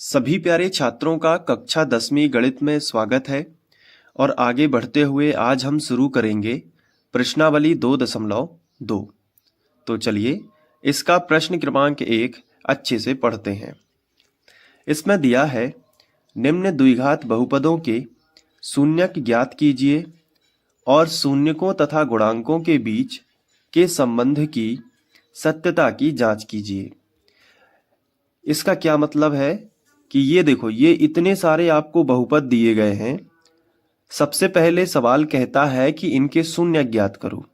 सभी प्यारे छात्रों का कक्षा 10वीं गणित में स्वागत है। और आगे बढ़ते हुए आज हम शुरू करेंगे प्रश्नावली 2.2। तो चलिए इसका प्रश्न क्रमांक 1 अच्छे से पढ़ते हैं। इसमें दिया है निम्न द्विघात बहुपदों के शून्यक ज्ञात कीजिए और शून्यकों तथा गुणांकों के बीच के संबंध की सत्यता की जांच कीजिए। इसका क्या मतलब है कि ये देखो, ये इतने सारे आपको बहुपद दिए गए हैं। सबसे पहले सवाल कहता है कि इनके शून्यक ज्ञात करो।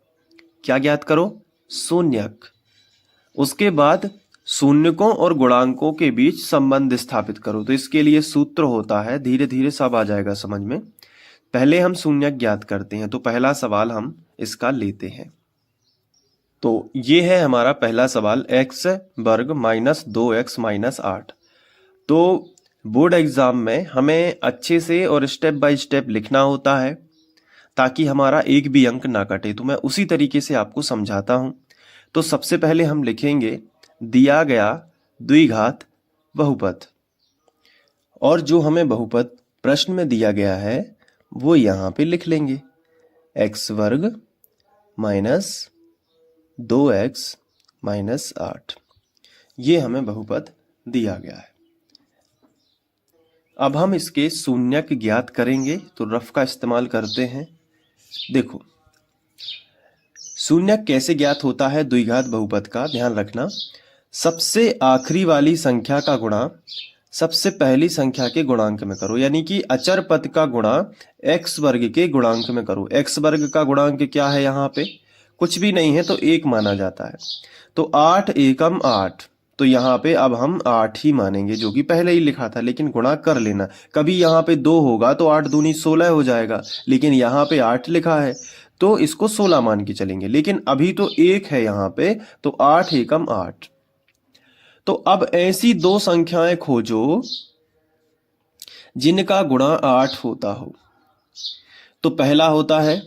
क्या ज्ञात करो? शून्यक। उसके बाद शून्यकों और गुणांकों के बीच संबंध स्थापित करो। तो इसके लिए सूत्र होता है, धीरे धीरे सब आ जाएगा समझ में। पहले हम शून्यक ज्ञात करते हैं। तो पहला सवाल हम इसका लेते हैं। तो ये है हमारा पहला सवाल, x वर्ग माइनस 2x माइनस 8। तो बोर्ड एग्जाम में हमें अच्छे से और स्टेप बाय स्टेप लिखना होता है ताकि हमारा एक भी अंक ना कटे। तो मैं उसी तरीके से आपको समझाता हूं। तो सबसे पहले हम लिखेंगे दिया गया द्विघात बहुपद, और जो हमें बहुपद प्रश्न में दिया गया है वो यहां पे लिख लेंगे, x वर्ग माइनस 2x माइनस 8। ये हमें बहुपद दिया गया है। अब हम इसके शून्यक ज्ञात करेंगे। तो रफ का इस्तेमाल करते हैं। देखो, शून्यक कैसे ज्ञात होता है द्विघात बहुपद का, ध्यान रखना। सबसे आखिरी वाली संख्या का गुणा सबसे पहली संख्या के गुणांक में करो, यानी कि अचर पद का गुणा x वर्ग के गुणांक में करो। x वर्ग का गुणांक क्या है? यहाँ पे कुछ भी नहीं है तो 1 माना जाता है। तो 8 एकम 8, तो यहाँ पे अब हम 8 ही मानेंगे, जो कि पहले ही लिखा था। लेकिन गुणा कर लेना, कभी यहाँ पे 2 होगा तो 8 दूनी 16 हो जाएगा, लेकिन यहाँ पे 8 लिखा है तो इसको 16 मान के चलेंगे। लेकिन अभी तो 1 है यहाँ पे, तो 8 एकम 8। तो अब ऐसी दो संख्याएं खोजो जिनका गुणा 8 होता हो। तो पहला होता है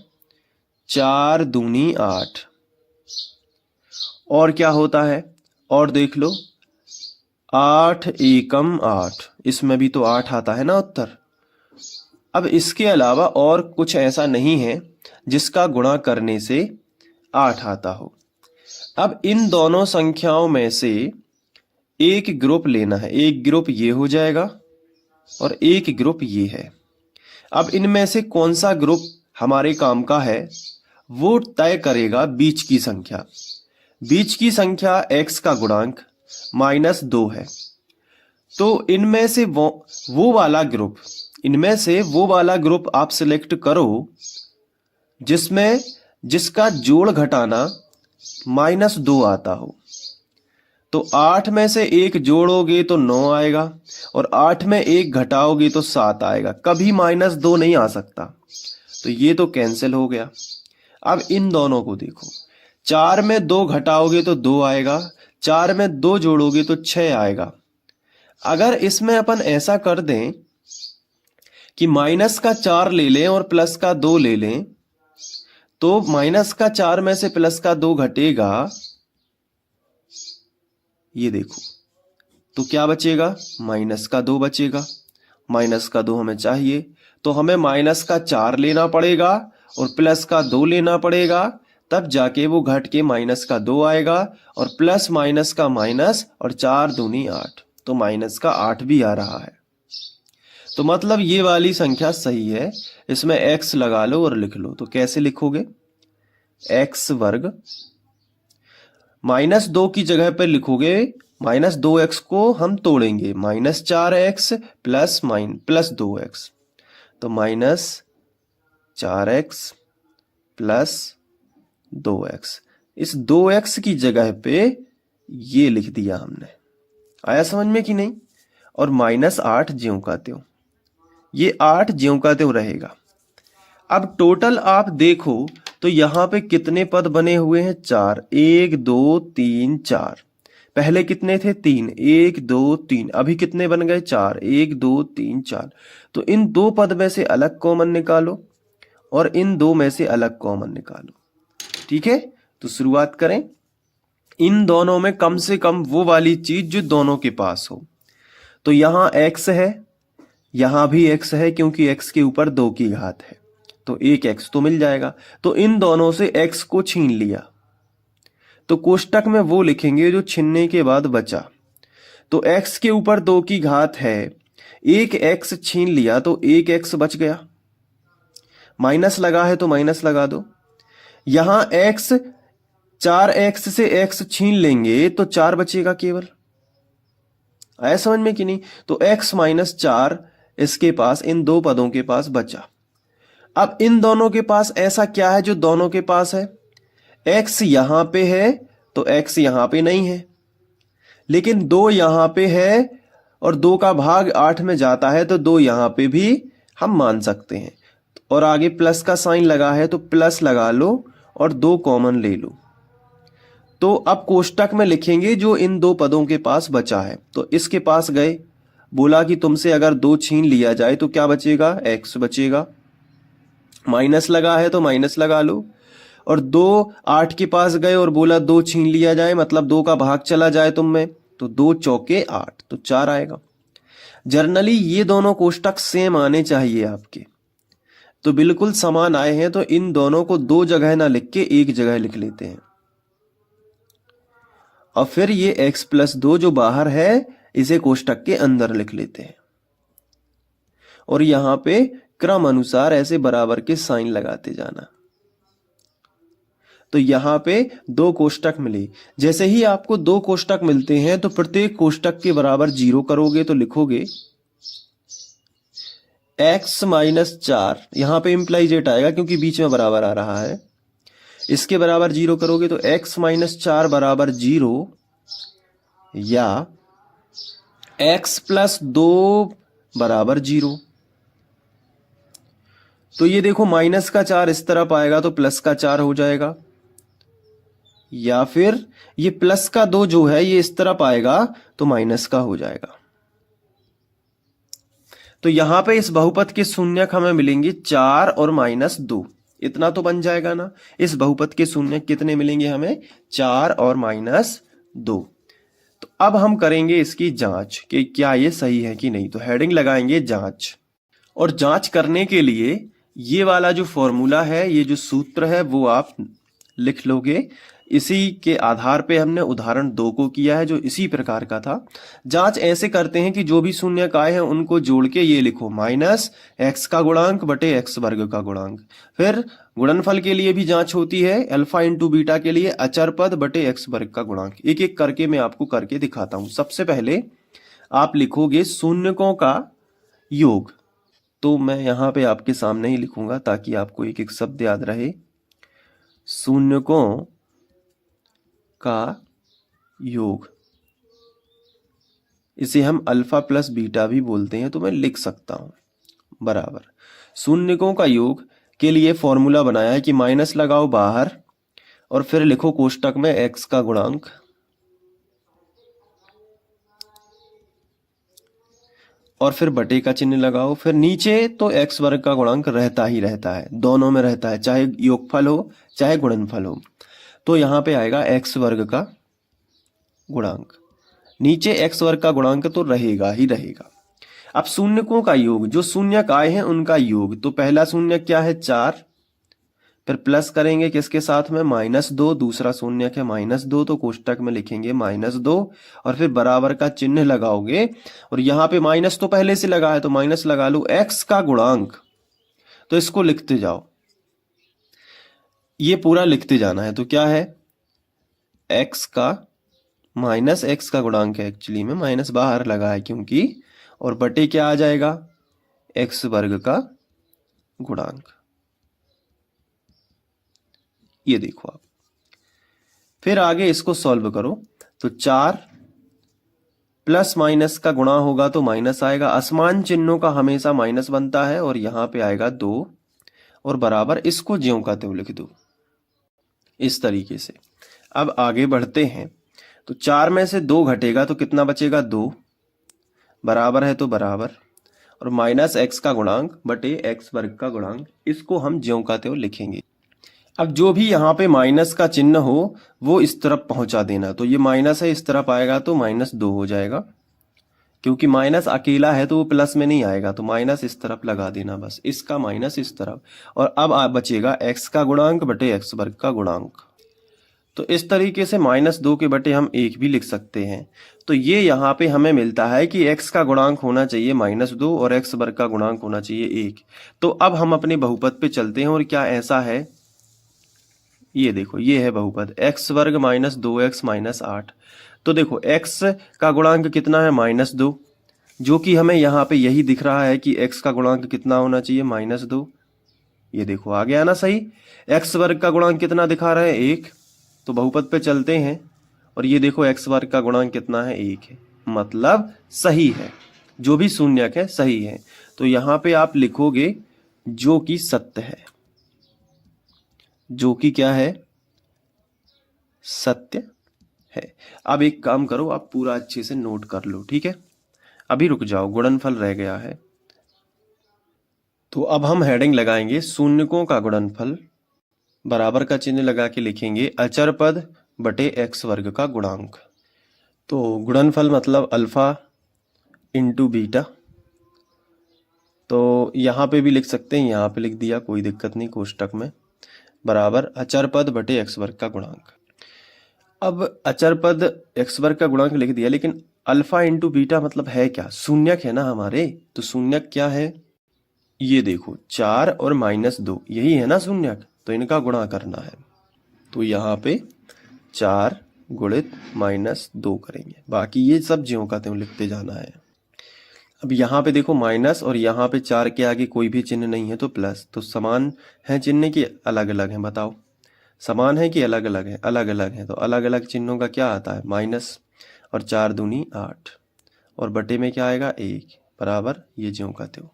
4 दूनी 8, और क्या होता है? और देख लो 8 एकम 8, इसमें भी तो 8 आता है ना उत्तर। अब इसके अलावा और कुछ ऐसा नहीं है जिसका गुणा करने से 8 आता हो। अब इन दोनों संख्याओं में से एक ग्रुप लेना है। एक ग्रुप ये हो जाएगा और एक ग्रुप ये है। अब इनमें से कौन सा ग्रुप हमारे काम का है वो तय करेगा बीच की संख्या। बीच की संख्या x का गुणांक -2 है। तो इनमें से वो वाला ग्रुप आप सिलेक्ट करो जिसका जोड़ घटाना -2 आता हो। तो 8 में से 1 जोड़ोगे तो 9 आएगा, और 8 में 1 घटाओगे तो 7 आएगा। कभी -2 नहीं आ सकता। तो ये तो कैंसिल हो गया। अब इन दोनों को देखो, 4 में 2 घटाओगे तो 2 आएगा, 4 में 2 जोड़ोगे तो 6 आएगा। अगर इसमें अपन ऐसा कर दें कि माइनस का 4 ले लें और प्लस का 2 ले लें, तो माइनस का 4 में से प्लस का 2 घटेगा। ये देखो, तो क्या बचेगा? माइनस का 2 बचेगा। माइनस का 2 हमें चाहिए, तो हमें माइनस का 4 लेना पड़ेगा और प्लस का 2 लेना पड़ेगा, तब जाके वो घट के माइनस का 2 आएगा, और प्लस माइनस का माइनस, और 4 दूनी 8, तो माइनस का 8 भी आ रहा है। तो मतलब ये वाली संख्या सही है। इसमें x लगा लो और लिख लो। तो कैसे लिखोगे? x वर्ग -2 की जगह पर लिखोगे -2x को हम तोड़ेंगे, -4x प्लस 2x। तो -4x प्लस 2x। इस 2x की जगह पे ये लिख दिया हमने। आया समझ में कि नहीं? और -8 ज्यों का त्यों, ये 8 ज्यों का त्यों रहेगा। अब टोटल आप देखो तो यहां पे कितने पद बने हुए हैं? 4। 1 2 3 4। पहले कितने थे? 3। 1 2 3। अभी कितने बन गए? 4। 1 2 3 4। तो इन 2 पद में से अलग कॉमन निकालो और इन 2 में से अलग कॉमन निकालो। ठीक है, तो शुरुआत करें। इन दोनों में कम से कम वो वाली चीज जो दोनों के पास हो। तो यहाँ x है, यहाँ भी x है, क्योंकि x के ऊपर 2 की घात है, तो एक x तो मिल जाएगा। तो इन दोनों से x को छीन लिया, तो कोष्टक में वो लिखेंगे जो छीनने के बाद बचा। तो x के ऊपर 2 की घात है, एक x छीन लिया तो एक x बच गया, माइनस लगा है तो माइनस लगा दो। यहां x 4x से x छीन लेंगे तो 4 बचेगा केवल। आया समझ में कि नहीं? तो x माइनस 4 इसके पास, इन दो पदों के पास बचा। अब इन दोनों के पास ऐसा क्या है जो दोनों के पास है? x यहां पे है तो x यहां पे नहीं है, लेकिन 2 यहां पे है और 2 का भाग 8 में जाता है, तो 2 यहां पे भी हम मान सकते हैं। और आगे प्लस का साइन लगा है तो प्लस लगा लो और 2 कॉमन ले लो। तो अब कोष्टक में लिखेंगे जो इन दो पदों के पास बचा है। तो इसके पास गए, बोला कि तुमसे अगर 2 छीन लिया जाए तो क्या बचेगा? x बचेगा। माइनस लगा है तो माइनस लगा लो। और 2 8 के पास गए और बोला 2 छीन लिया जाए, मतलब 2 का भाग चला जाए तुम में, तो 2 चौके 8, तो 4 आएगा। जर्नली ये दोनों कोष्टक सेम आने चाहिए आपके, तो बिल्कुल समान आए हैं, तो इन दोनों को 2 जगह ना लिख के एक जगह लिख लेते हैं। और फिर ये x प्लस 2 जो बाहर है इसे कोष्टक के अंदर लिख लेते हैं, और यहां पे क्रम अनुसार ऐसे बराबर के साइन लगाते जाना। तो यहां पे 2 कोष्टक मिले। जैसे ही आपको 2 कोष्टक मिलते हैं तो प्रत्येक कोष्टक के बराबर 0 करोगे, तो लिखोगे x माइनस 4, यहां पे इंप्लाइजेट आएगा क्योंकि बीच में बराबर आ रहा है, इसके बराबर 0 करोगे तो x माइनस 4 बराबर 0, या x प्लस 2 बराबर 0। तो ये देखो माइनस का 4 इस तरफ आएगा तो प्लस का 4 हो जाएगा, या फिर ये प्लस का 2 जो है ये इस तरफ आएगा तो माइनस का हो जाएगा। तो यहां पे इस बहुपद के शून्यक हमें मिलेंगे 4 और माइनस 2, इतना तो बन जाएगा ना। इस बहुपद के शून्यक कितने मिलेंगे हमें? 4 और माइनस 2। तो अब हम करेंगे इसकी जांच कि क्या ये सही है कि नहीं। तो हेडिंग लगाएंगे जांच, और जांच करने के लिए ये वाला जो फॉर्मूला है, ये जो सूत्र है वो आप लिख लोगे। इसी के आधार पे हमने उदाहरण 2 को किया है जो इसी प्रकार का था। जांच ऐसे करते हैं कि जो भी शून्यक आए हैं उनको जोड़ के ये लिखो माइनस x का गुणांक बटे x वर्ग का गुणांक। फिर गुणनफल के लिए भी जांच होती है, अल्फा इंटू बीटा के लिए अचर पद बटे x वर्ग का गुणांक। एक एक करके मैं आपको करके दिखाता हूं। सबसे पहले आप लिखोगे शून्यकों का योग, तो मैं यहां पे आपके सामने ही लिखूंगा ताकि आपको एक एक शब्द याद रहे। शून्यकों का योग, इसे हम अल्फा प्लस बीटा भी बोलते हैं, तो मैं लिख सकता हूं बराबर। शून्यकों का योग के लिए फॉर्मूला बनाया है कि माइनस लगाओ बाहर और फिर लिखो कोष्टक में x का गुणांक, और फिर बटे का चिन्ह लगाओ। फिर नीचे तो x वर्ग का गुणांक रहता ही रहता है, दोनों में रहता है, चाहे योगफल हो चाहे गुणनफल हो। तो यहां पे आएगा x वर्ग का गुणांक, नीचे x वर्ग का गुणांक तो रहेगा ही रहेगा। अब शून्यकों का योग, जो शून्यक आए हैं उनका योग, तो पहला शून्यक क्या है? 4, फिर प्लस करेंगे किसके साथ में? -2। दूसरा शून्यक है -2, तो कोष्टक में लिखेंगे -2 और फिर बराबर का चिन्ह लगाओगे। और यहां पे माइनस तो पहले से लगा है तो माइनस लगा लो। x का गुणांक, तो इसको लिखते जाओ, ये पूरा लिखते जाना है। तो क्या है? x का माइनस x का गुणांक है, एक्चुअली में माइनस बाहर लगा है क्योंकि, और बटे क्या आ जाएगा? x वर्ग का गुणांक। ये देखो आप, फिर आगे इसको सॉल्व करो। तो 4 प्लस माइनस का गुणा होगा तो माइनस आएगा, असमान चिन्हों का हमेशा माइनस बनता है, और यहां पे आएगा 2 और बराबर, इसको ज्यों का त्यों लिख दो इस तरीके से। अब आगे बढ़ते हैं, तो 4 में से 2 घटेगा तो कितना बचेगा? 2, बराबर है तो बराबर, और माइनस x का गुणांक बटे x वर्ग का गुणांक, इसको हम ज्यों का त्यों लिखेंगे। अब जो भी यहाँ पे माइनस का चिन्ह हो वो इस तरफ पहुंचा देना। तो ये माइनस है, इस तरफ आएगा तो -2 हो जाएगा, क्योंकि माइनस अकेला है तो वो प्लस में नहीं आएगा, तो माइनस इस तरफ लगा देना बस, इसका माइनस इस तरफ। और अब बचेगा x का गुणांक बटे x वर्ग का गुणांक। तो इस तरीके से -2 के बटे हम 1 भी लिख सकते हैं। तो ये यहाँ पे हमें मिलता है कि x का गुणांक होना चाहिए -2 और x वर्ग का गुणांक होना चाहिए 1। तो अब हम अपने बहुपद पे चलते हैं, और क्या ऐसा है, ये देखो, ये है बहुपद x वर्ग माइनस 2x माइनस 8। तो देखो x का गुणांक कितना है, -2, जो कि हमें यहाँ पे यही दिख रहा है कि x का गुणांक कितना होना चाहिए, -2। ये देखो आ गया ना सही। x वर्ग का गुणांक कितना दिखा रहे हैं, 1। तो बहुपद पे चलते हैं, और ये देखो x वर्ग का गुणांक कितना है, 1 है, मतलब सही है, जो भी शून्यक है सही है। तो यहाँ पे आप लिखोगे जो कि सत्य है, जो कि क्या है, सत्य है। अब एक काम करो, आप पूरा अच्छे से नोट कर लो, ठीक है। अभी रुक जाओ, गुणनफल रह गया है। तो अब हम हेडिंग लगाएंगे शून्यकों का गुणनफल, बराबर का चिन्ह लगा के लिखेंगे अचर पद बटे x वर्ग का गुणांक। तो गुणनफल मतलब अल्फा इंटू बीटा। तो यहाँ पे भी लिख सकते हैं, यहाँ पे लिख दिया, कोई दिक्कत नहीं, कोष्टक में, बराबर अचर पद बटे x वर्ग का गुणांक। अब अचर पद x वर्ग का गुणांक लिख दिया, लेकिन अल्फा इंटू बीटा मतलब है क्या, शून्यक है ना हमारे। तो शून्यक क्या है, ये देखो 4 और -2, यही है ना शून्यक, तो इनका गुणा करना है। तो यहाँ पे 4 गुणित -2 करेंगे, बाकी ये सब ज्यों का त्यों लिखते जाना है। अब यहाँ पे देखो माइनस, और यहाँ पे 4 के आगे कोई भी चिन्ह नहीं है तो प्लस। तो समान है चिन्ह की अलग अलग है, बताओ समान है कि अलग अलग है, अलग अलग है। तो अलग अलग चिन्हों का क्या आता है, माइनस, और 4 दूनी 8, और बटे में क्या आएगा, 1, बराबर ये ज्यों का त्यों।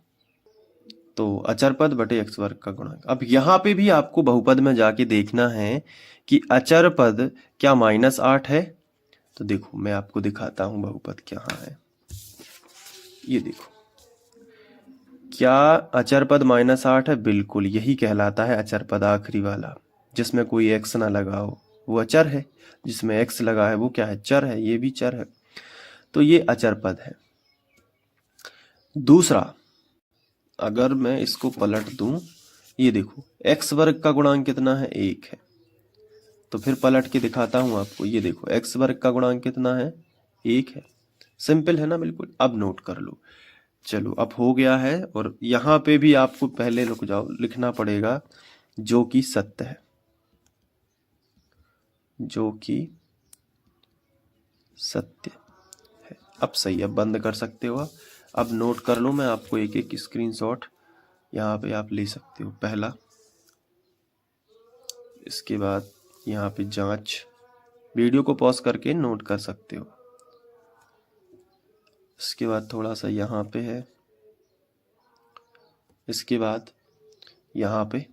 तो अचर पद बटे x वर्ग का गुणांक। अब यहाँ पे भी आपको बहुपद में जाके देखना है कि अचर पद क्या -8 है। तो देखो मैं आपको दिखाता हूं बहुपद क्या है। ये देखो, क्या अचर पद -8 है, बिल्कुल यही कहलाता है अचर पद, आखिरी वाला जिसमें कोई x ना लगा हो वो अचर है, जिसमें x लगा है वो क्या है, चर है, ये भी चर है। तो ये अचर पद है। दूसरा, अगर मैं इसको पलट दूं, ये देखो x वर्ग का गुणांक कितना है, 1 है। तो फिर पलट के दिखाता हूं आपको, ये देखो x वर्ग का गुणांक कितना है, 1 है। सिंपल है ना, बिल्कुल। अब नोट कर लो, चलो अब हो गया है। और यहाँ पे भी आपको पहले रुक जाओ, लिखना पड़ेगा जो कि सत्य है, जो कि सत्य है। अब सही, अब बंद कर सकते हो आप। अब नोट कर लो, मैं आपको एक एक स्क्रीनशॉट यहाँ पे आप ले सकते हो। पहला, इसके बाद यहाँ पे जांच, वीडियो को पॉज करके नोट कर सकते हो। इसके बाद थोड़ा सा यहाँ पे है, इसके बाद यहाँ पे,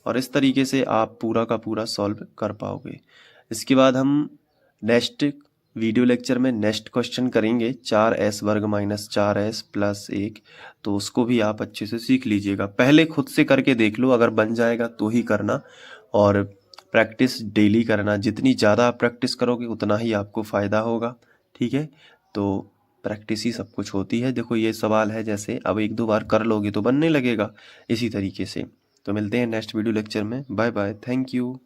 और इस तरीके से आप पूरा का पूरा सॉल्व कर पाओगे। इसके बाद हम नेक्स्ट वीडियो लेक्चर में नेक्स्ट क्वेश्चन करेंगे 4s वर्ग माइनस 4s प्लस 1। तो उसको भी आप अच्छे से सीख लीजिएगा। पहले खुद से करके देख लो, अगर बन जाएगा तो ही करना, और प्रैक्टिस डेली करना। जितनी ज़्यादा आप प्रैक्टिस करोगे उतना ही आपको फ़ायदा होगा, ठीक है। तो प्रैक्टिस ही सब कुछ होती है। देखो ये सवाल है, जैसे अब 1-2 बार कर लोगे तो बनने लगेगा इसी तरीके से। तो मिलते हैं नेक्स्ट वीडियो लेक्चर में। Bye bye, thank you.